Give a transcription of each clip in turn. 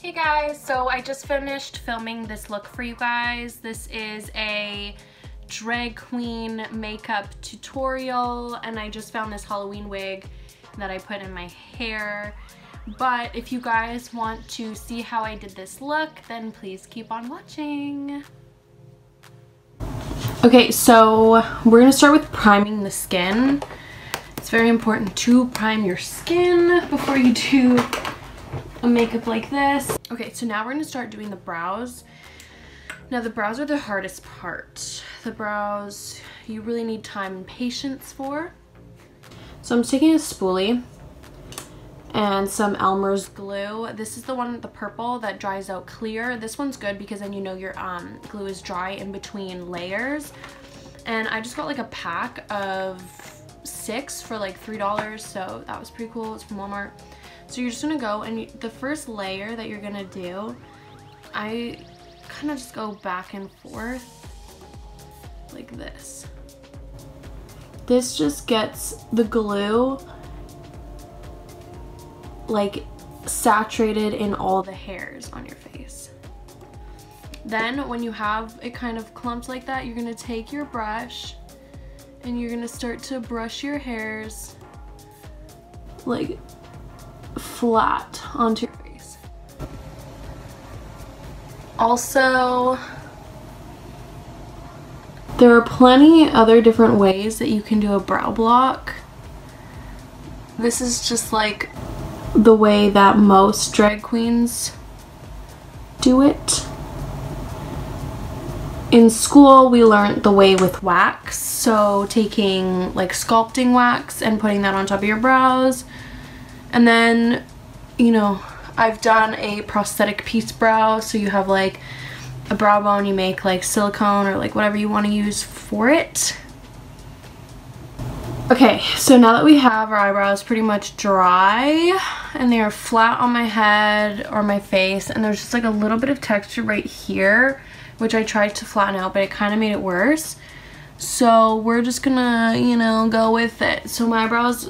Hey guys, so I just finished filming this look for you guys. This is a drag queen makeup tutorial and I just found this Halloween wig that I put in my hair. But if you guys want to see how I did this look, then please keep on watching. Okay, so we're gonna start with priming the skin. It's very important to prime your skin before you do a makeup like this. Okay, so now we're gonna start doing the brows. Now the brows are the hardest part. The brows, you really need time and patience for. So I'm taking a spoolie and some Elmer's glue. This is the one, the purple, that dries out clear. This one's good because then you know your glue is dry in between layers. And I just got like a pack of 6 for like $3, so that was pretty cool. It's from Walmart. So you're just gonna go and the first layer that you're gonna do, I kind of just go back and forth like this. This just gets the glue like saturated in all the hairs on your face. Then when you have it kind of clumped like that, you're gonna take your brush and you're gonna start to brush your hairs like flat onto your face. Also, there are plenty other different ways that you can do a brow block. This is just like the way that most drag queens do it. In school, we learned the way with wax, so taking like sculpting wax and putting that on top of your brows. And then, you know, I've done a prosthetic piece brow, so you have like a brow bone, you make like silicone or like whatever you want to use for it. Okay, so now that we have our eyebrows pretty much dry and they are flat on my head or my face, and there's just like a little bit of texture right here, which I tried to flatten out, but it kind of made it worse. So we're just gonna, you know, go with it. So my eyebrows,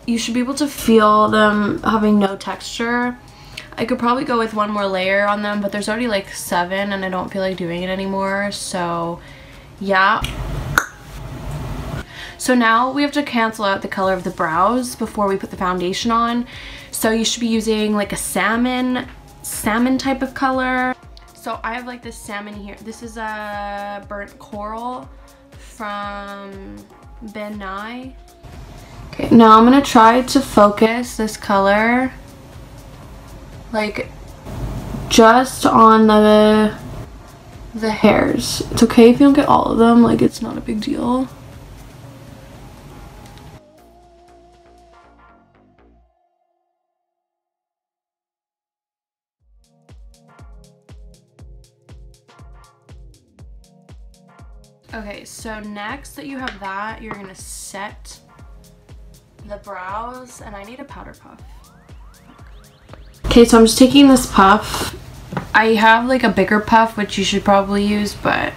you should be able to feel them having no texture. I could probably go with one more layer on them, but there's already like 7 and I don't feel like doing it anymore, so yeah. So now we have to cancel out the color of the brows before we put the foundation on. So you should be using like a salmon type of color. So I have like this salmon here. This is a burnt coral from isn'y. Okay, now I'm gonna try to focus this color like just on the hairs. It's okay if you don't get all of them, like it's not a big deal. Okay, so next that you have that, you're gonna set the brows, and I need a powder puff. Okay, so I'm just taking this puff. I have like a bigger puff, which you should probably use, but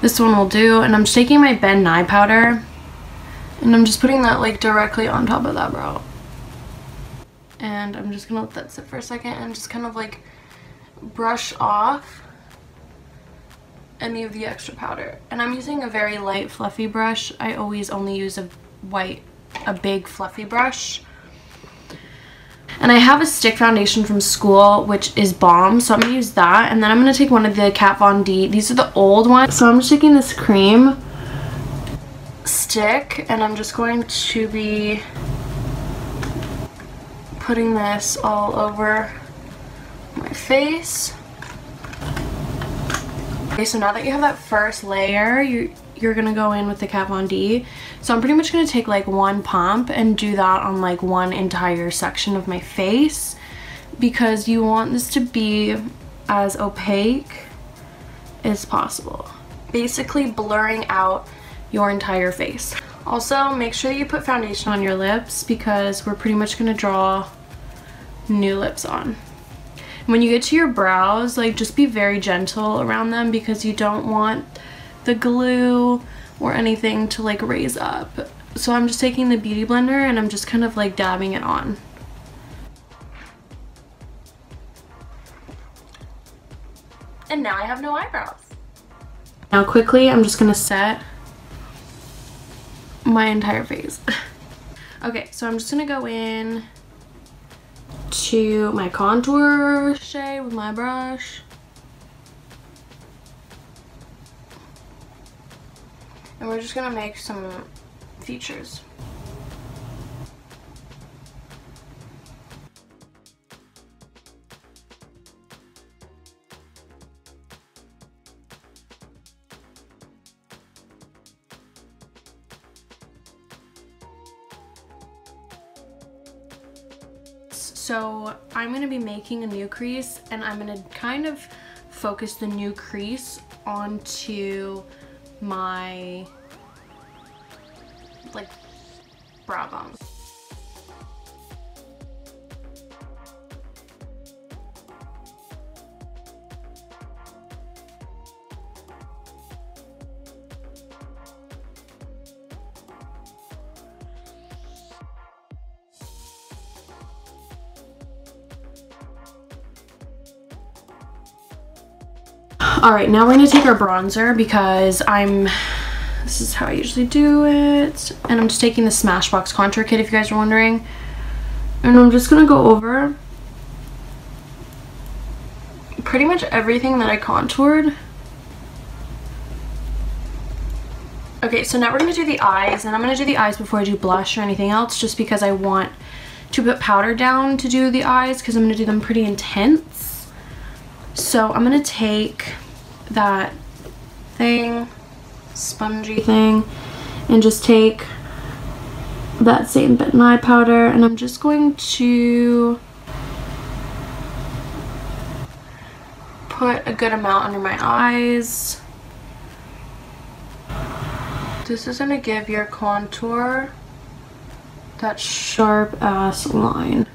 this one will do. And I'm just taking my isn'y powder, and I'm just putting that like directly on top of that brow. And I'm just gonna let that sit for a second and just kind of like brush off any of the extra powder. And I'm using a very light fluffy brush. I always only use a big fluffy brush. And I have a stick foundation from school, which is bomb, so I'm gonna use that. And then I'm gonna take one of the Kat Von D. These are the old ones. So I'm just taking this cream stick and I'm just going to be putting this all over my face. Okay, so now that you have that first layer, you're gonna go in with the Kat Von D. So I'm pretty much gonna take like one pump and do that on like one entire section of my face, because you want this to be as opaque as possible, basically blurring out your entire face. Also, make sure that you put foundation on your lips, because we're pretty much gonna draw new lips on. When you get to your brows, like just be very gentle around them, because you don't want the glue or anything to like raise up. So I'm just taking the beauty blender and I'm just kind of like dabbing it on. and now I have no eyebrows. Now quickly, I'm just gonna set my entire face. Okay, so I'm just gonna go in to my contour shade with my brush. And we're just gonna make some features. So I'm going to be making a new crease, and I'm going to kind of focus the new crease onto my like brow bone. Alright, now we're going to take our bronzer because this is how I usually do it. And I'm just taking the Smashbox contour kit if you guys are wondering. And I'm just going to go over pretty much everything that I contoured. Okay, so now we're going to do the eyes. And I'm going to do the eyes before I do blush or anything else, just because I want to put powder down to do the eyes because I'm going to do them pretty intense. So I'm going to take that thing, spongy thing, and just take that same bit in eye powder, and I'm just going to put a good amount under my eyes. This is going to give your contour that sharp ass line.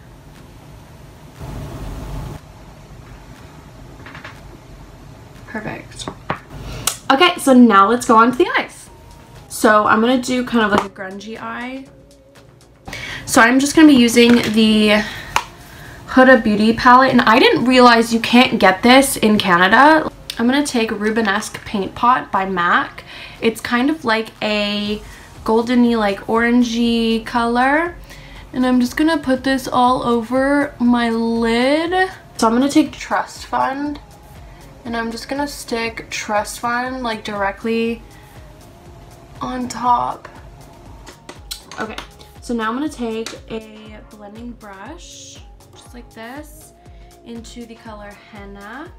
Perfect. Okay, so now let's go on to the eyes. So I'm going to do kind of like a grungy eye. So I'm just going to be using the Huda Beauty palette, and I didn't realize you can't get this in Canada. I'm going to take Rubenesque Paint Pot by MAC. It's kind of like a goldeny, like orangey color. And I'm just going to put this all over my lid. So I'm going to take Trust Fund. And I'm just gonna stick Trust Fund like directly on top. Okay, so now I'm gonna take a blending brush, just like this, into the color Henna.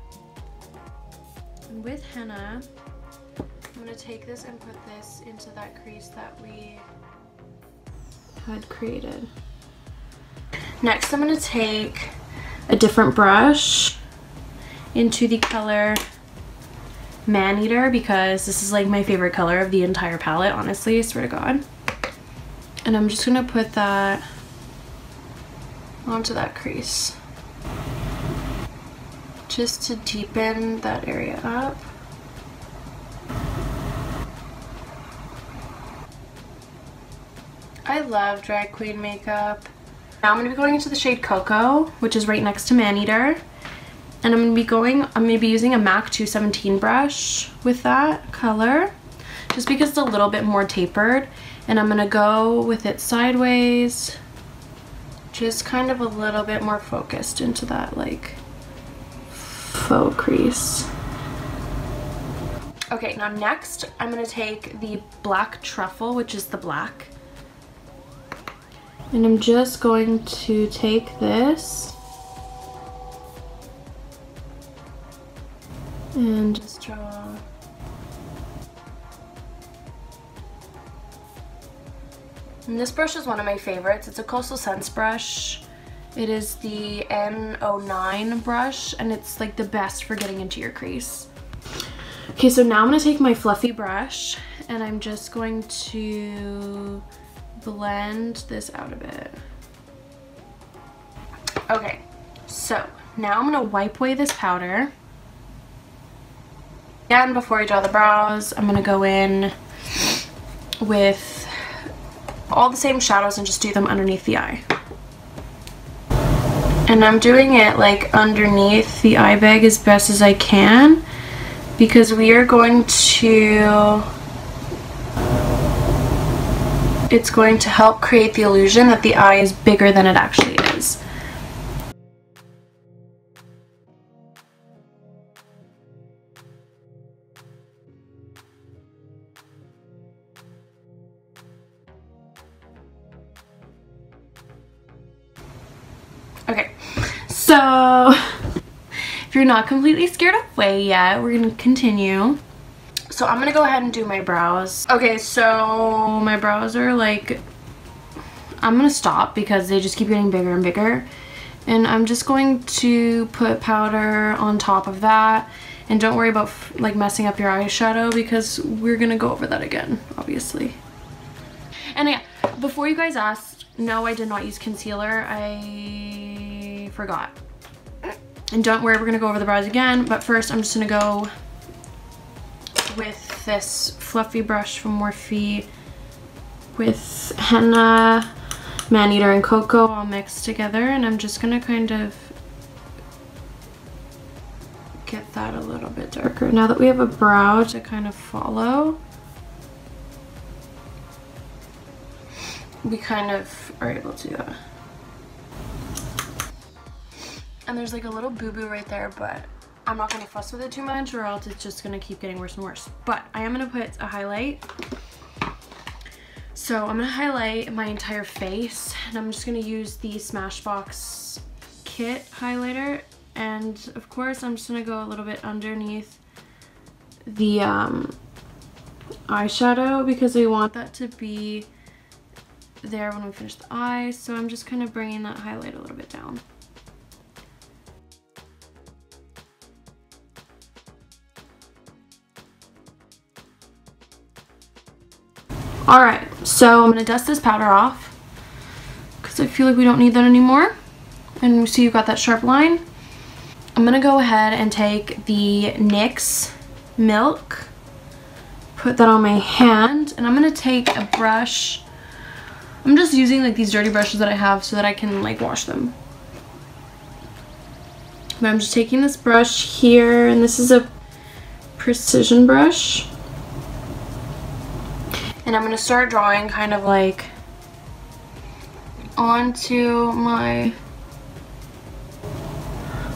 And with Henna, I'm gonna take this and put this into that crease that we had created. Next, I'm gonna take a different brush into the color Maneater, because this is like my favorite color of the entire palette, honestly, I swear to God. And I'm just gonna put that onto that crease just to deepen that area up. I love drag queen makeup. Now I'm gonna be going into the shade Cocoa, which is right next to Maneater. And I'm going to be using a MAC 217 brush with that color, just because it's a little bit more tapered. And I'm going to go with it sideways, just kind of a little bit more focused into that like faux crease. Okay, now next I'm going to take the Black Truffle, which is the black. And I'm just going to take this and just draw. And this brush is one of my favorites. It's a Coastal Scents brush. It is the N09 brush, and it's like the best for getting into your crease. Okay, so now I'm going to take my fluffy brush, and I'm just going to blend this out a bit. Okay, so now I'm going to wipe away this powder. Again, before I draw the brows, I'm going to go in with all the same shadows and just do them underneath the eye. And I'm doing it like underneath the eye bag as best as I can. because we are going to, it's going to help create the illusion that the eye is bigger than it actually is. Okay, so if you're not completely scared away yet, we're gonna continue. So I'm gonna go ahead and do my brows. Okay, so my brows are like, I'm gonna stop because they just keep getting bigger and bigger. And I'm just going to put powder on top of that. And don't worry about like messing up your eyeshadow because we're gonna go over that again, obviously. And yeah, before you guys asked, no, I did not use concealer. I forgot. And don't worry, we're gonna go over the brows again. But first, I'm just gonna go with this fluffy brush from Morphe with henna, maneater, and cocoa all mixed together. And I'm just gonna kind of get that a little bit darker. Now that we have a brow to kind of follow, we kind of are able to do that. And there's like a little boo-boo right there, but I'm not going to fuss with it too much or else it's just going to keep getting worse and worse. But I am going to put a highlight. So I'm going to highlight my entire face, and I'm just going to use the Smashbox Kit highlighter. And of course, I'm just going to go a little bit underneath the eyeshadow because we want that to be there when we finish the eye. So I'm just kind of bringing that highlight a little bit down. Alright, so I'm going to dust this powder off because I feel like we don't need that anymore. And you see you've got that sharp line. I'm going to go ahead and take the NYX Milk, put that on my hand, and I'm going to take a brush. I'm just using like these dirty brushes that I have so that I can like wash them. But I'm just taking this brush here, and this is a precision brush. And I'm going to start drawing kind of like onto my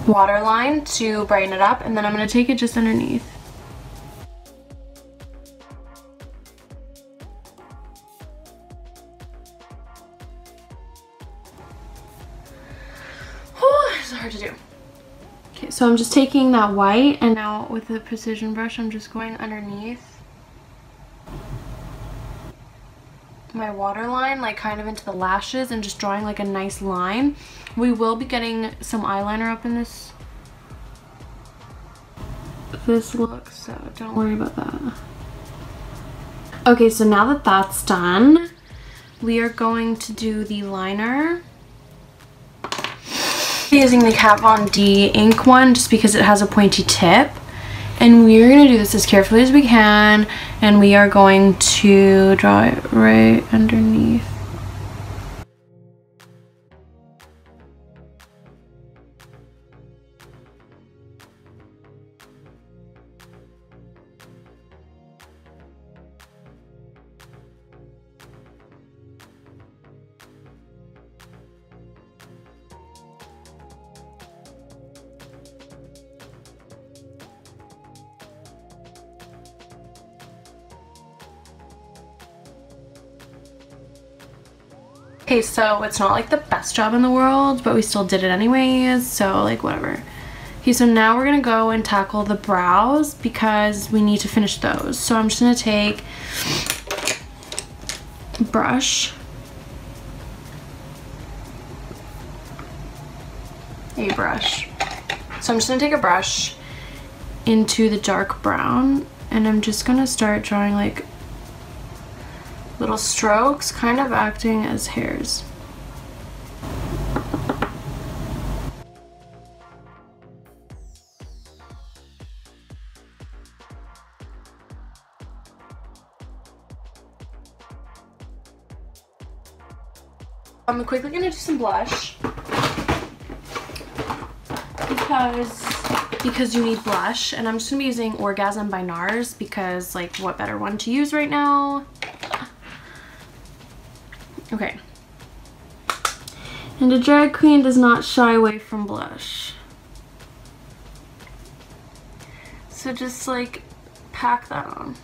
waterline to brighten it up. And then I'm going to take it just underneath. Oh, it's hard to do. Okay, so I'm just taking that white, and now with the precision brush, I'm just going underneath my waterline, like kind of into the lashes, and just drawing like a nice line. We will be getting some eyeliner up in this look, so don't worry about that. Okay, so now that that's done, we are going to do the liner using the Kat Von D ink one just because it has a pointy tip. And we're going to do this as carefully as we can, and we are going to draw it right underneath. Okay, so it's not like the best job in the world, but we still did it anyways, so like whatever. Okay, so now we're gonna go and tackle the brows because we need to finish those. So I'm just gonna take a brush, So I'm just gonna take a brush into the dark brown, and I'm just gonna start drawing like little strokes, kind of acting as hairs. I'm quickly gonna do some blush because because you need blush, and I'm just gonna be using Orgasm by NARS because, like, what better one to use right now? Okay. And a drag queen does not shy away from blush. So just, like, pack that on.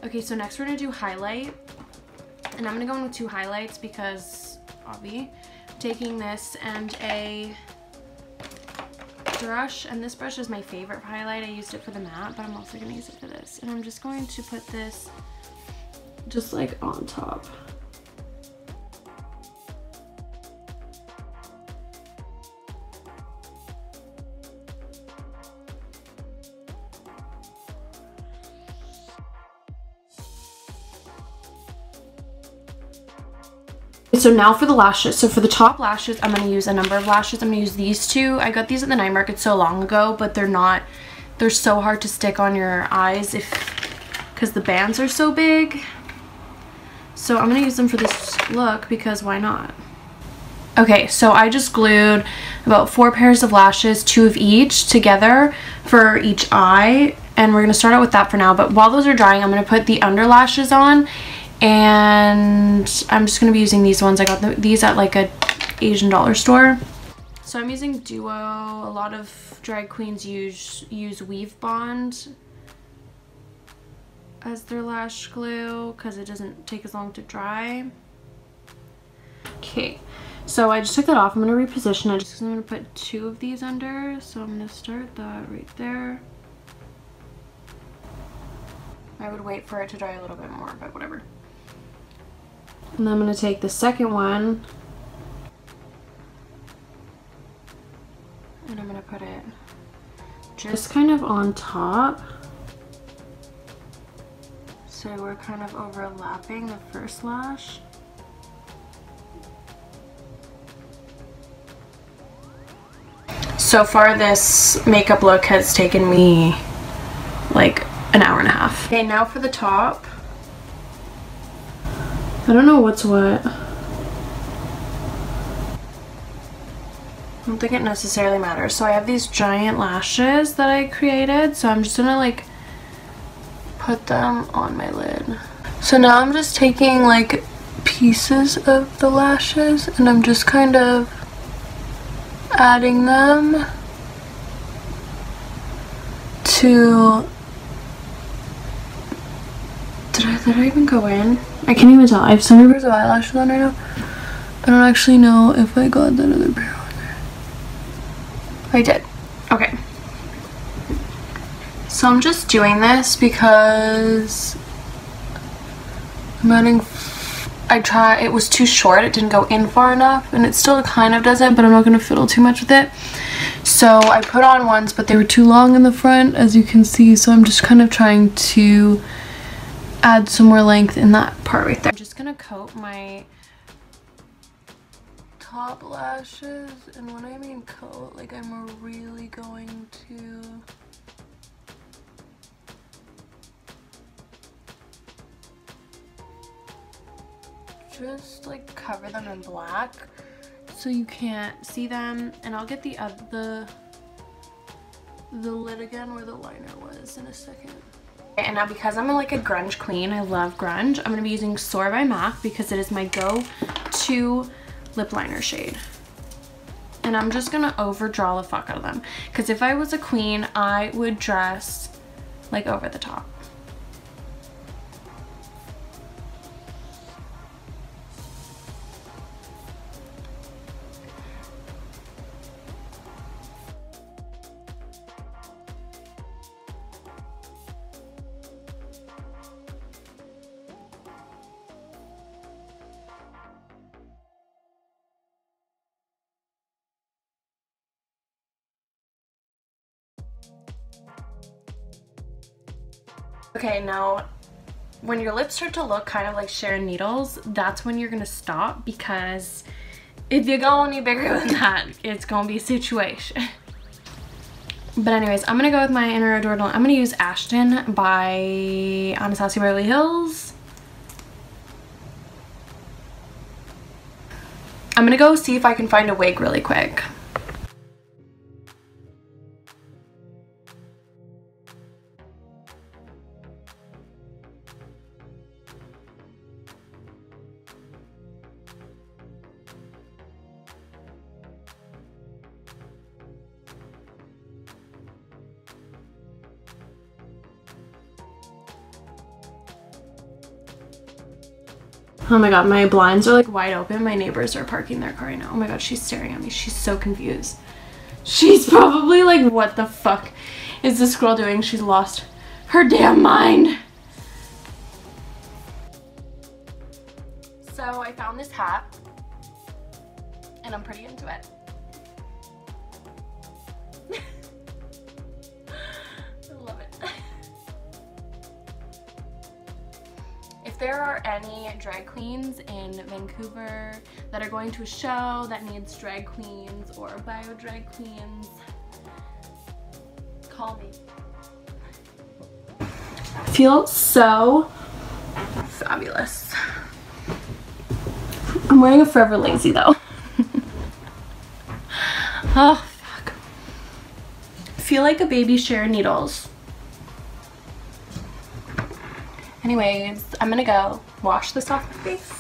Okay, so next we're gonna do highlight, and I'm gonna go in with 2 highlights because obvi. I'm taking this and a brush, and this brush is my favorite highlight. I used it for the matte, but I'm also gonna use it for this. And I'm just going to put this just like on top. So now for the lashes. So for the top lashes, I'm going to use a number of lashes. I'm going to use these 2. I got these at the night market so long ago, but they're so hard to stick on your eyes because the bands are so big. So I'm going to use them for this look because why not? Okay, so I just glued about 4 pairs of lashes, 2 of each together for each eye. And we're going to start out with that for now. But while those are drying, I'm going to put the under lashes on. And I'm just going to be using these ones. I got these at like a Asian dollar store. So I'm using Duo. A lot of drag queens use Weave Bond as their lash glue because it doesn't take as long to dry. Okay, so I just took that off. I'm going to reposition it. I'm going to put 2 of these under. So I'm going to start that right there. I would wait for it to dry a little bit more, but whatever. And then I'm going to take the second one and I'm going to put it just kind of on top. So we're kind of overlapping the first lash. So far this makeup look has taken me like an hour and a half. Okay, now for the top. I don't know what's what. I don't think it necessarily matters. So I have these giant lashes that I created. So I'm just gonna like put them on my lid. So now I'm just taking like pieces of the lashes and I'm just kind of adding them to... Did I even go in? I can't even tell. I have so many pairs of eyelashes on right now. I don't actually know if I got that other pair on there. I did. Okay. So I'm just doing this because I'm adding... it was too short. It didn't go in far enough. And it still kind of doesn't, but I'm not going to fiddle too much with it. So I put on ones, but they were too long in the front, as you can see. So I'm just kind of trying to add some more length in that part right there. I'm just gonna coat my top lashes, and when I mean coat, like I'm really going to just like cover them in black so you can't see them. And I'll get the lid again where the liner was in a second. And now because I'm like a grunge queen, I love grunge, I'm going to be using Soar by MAC because it is my go-to lip liner shade. And I'm just going to overdraw the fuck out of them. Because if I was a queen, I would dress like over the top. Okay, now when your lips start to look kind of like Sharon Needles, that's when you're gonna stop, because if you go any bigger than that, it's gonna be a situation. But anyways, I'm gonna go with my Inner Adorable. I'm gonna use Ashton by Anastasia Beverly Hills. I'm gonna go see if I can find a wig really quick. Oh my god, my blinds are like wide open. My neighbors are parking their car right now. Oh my god, she's staring at me. She's so confused. She's probably like, what the fuck is this girl doing? She's lost her damn mind. So I found this hat and I'm pretty into it. I love it. If there are any drag queens in Vancouver that are going to a show that needs drag queens or bio drag queens, call me. I feel so fabulous. I'm wearing a Forever Lazy though. Oh fuck. I feel like a baby sharing needles. Anyways, I'm gonna go wash this off my face.